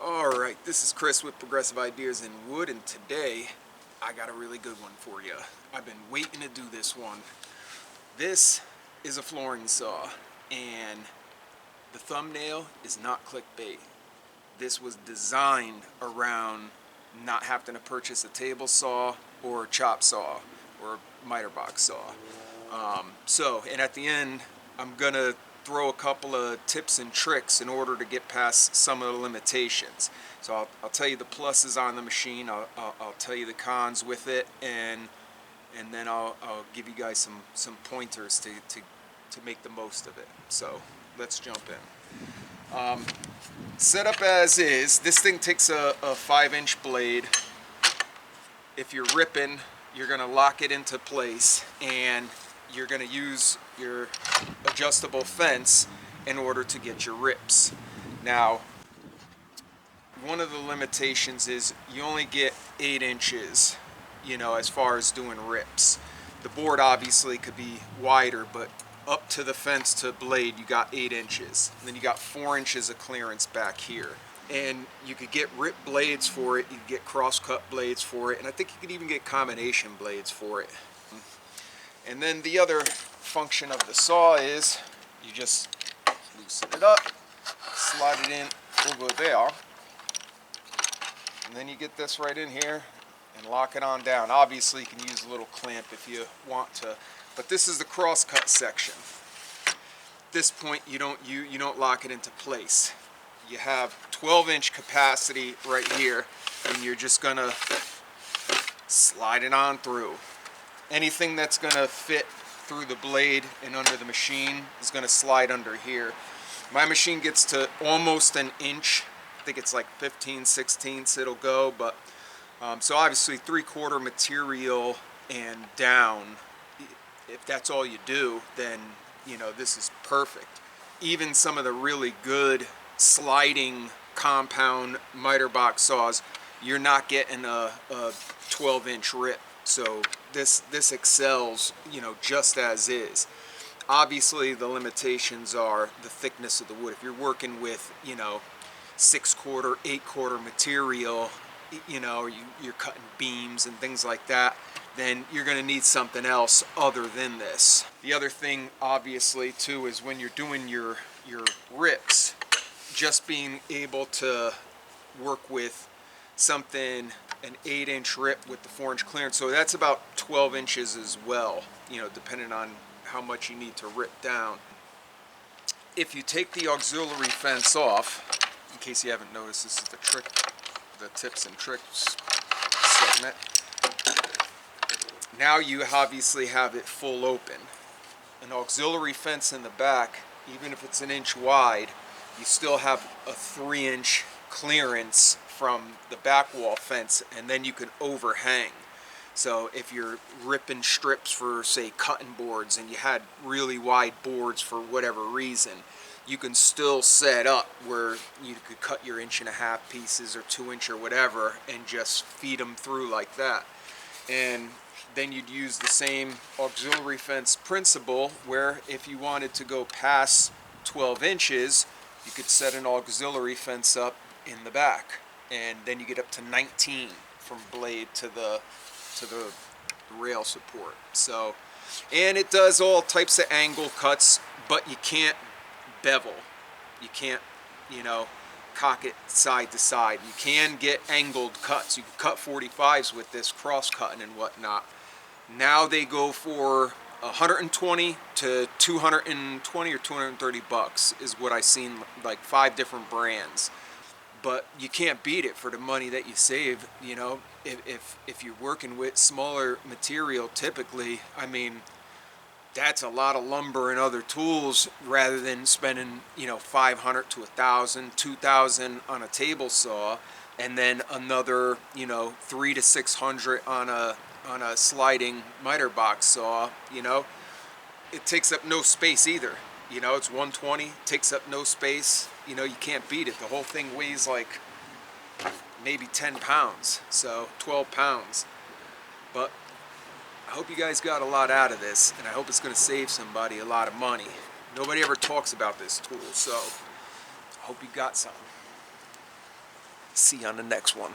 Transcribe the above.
Alright, this is Chris with Progressive Ideas in Wood, and today I got a really good one for you. I've been waiting to do this one. This is a flooring saw, and the thumbnail is not clickbait. This was designed around not having to purchase a table saw or a chop saw or a miter box saw. And at the end, I'm gonna throw a couple of tips and tricks in order to get past some of the limitations. So I'll tell you the pluses on the machine, I'll tell you the cons with it, and then I'll give you guys some pointers to make the most of it. So let's jump in. Set up as is, this thing takes a 5-inch blade. If you're ripping, you're going to lock it into place, and you're going to use your adjustable fence in order to get your rips. Now, one of the limitations is you only get 8 inches, as far as doing rips. The board obviously could be wider, but up to the fence to blade, you got 8 inches. And then you got 4 inches of clearance back here. And you could get rip blades for it, you could get cross-cut blades for it, and I think you could even get combination blades for it. And then the other function of the saw is you just loosen it up, slide it in over there, and then you get this right in here and lock it on down. Obviously you can use a little clamp if you want to, but this is the cross-cut section. At this point you don't lock it into place. You have 12-inch capacity right here, and you're just gonna slide it on through. Anything that's gonna fit through the blade and under the machine is gonna slide under here. My machine gets to almost an inch. I think it's like 15/16 it'll go, but so obviously 3/4 material and down. If that's all you do, then this is perfect. Even some of the really good sliding compound miter box saws, you're not getting a 12-inch rip. So this excels, just as is. Obviously the limitations are the thickness of the wood. If you're working with 6/4, 8/4 material, or you're cutting beams and things like that, then you're going to need something else other than this. The other thing obviously too is when you're doing your rips, just being able to work with something, an 8-inch rip with the 4-inch clearance, so that's about 12 inches as well, depending on how much you need to rip down. If you take the auxiliary fence off, in case you haven't noticed, this is the tips and tricks segment. Now you obviously have it full open. An auxiliary fence in the back, even if it's an inch wide, you still have a 3-inch clearance from the back wall fence, and then you can overhang. So if you're ripping strips for, say, cutting boards, and you had really wide boards for whatever reason, you can still set up where you could cut your 1.5 inch pieces or 2-inch or whatever and just feed them through like that. And then you'd use the same auxiliary fence principle, where if you wanted to go past 12 inches, you could set an auxiliary fence up in the back, and then you get up to 19 from blade to the rail support. So, and it does all types of angle cuts, but you can't bevel. You can't, cock it side to side. You can get angled cuts. You can cut 45s with this cross-cutting and whatnot. Now they go for 120 to 220 or 230 bucks is what I've seen, like 5 different brands. But you can't beat it for the money that you save. If you're working with smaller material, typically, that's a lot of lumber and other tools rather than spending 500 to 1,000, 2,000 on a table saw, and then another 300 to 600 on a sliding miter box saw. It takes up no space either. It's 120, takes up no space. You can't beat it. The whole thing weighs like maybe 10 pounds, so 12 pounds. But I hope you guys got a lot out of this, and I hope it's going to save somebody a lot of money. Nobody ever talks about this tool, so I hope you got something. see you on the next one.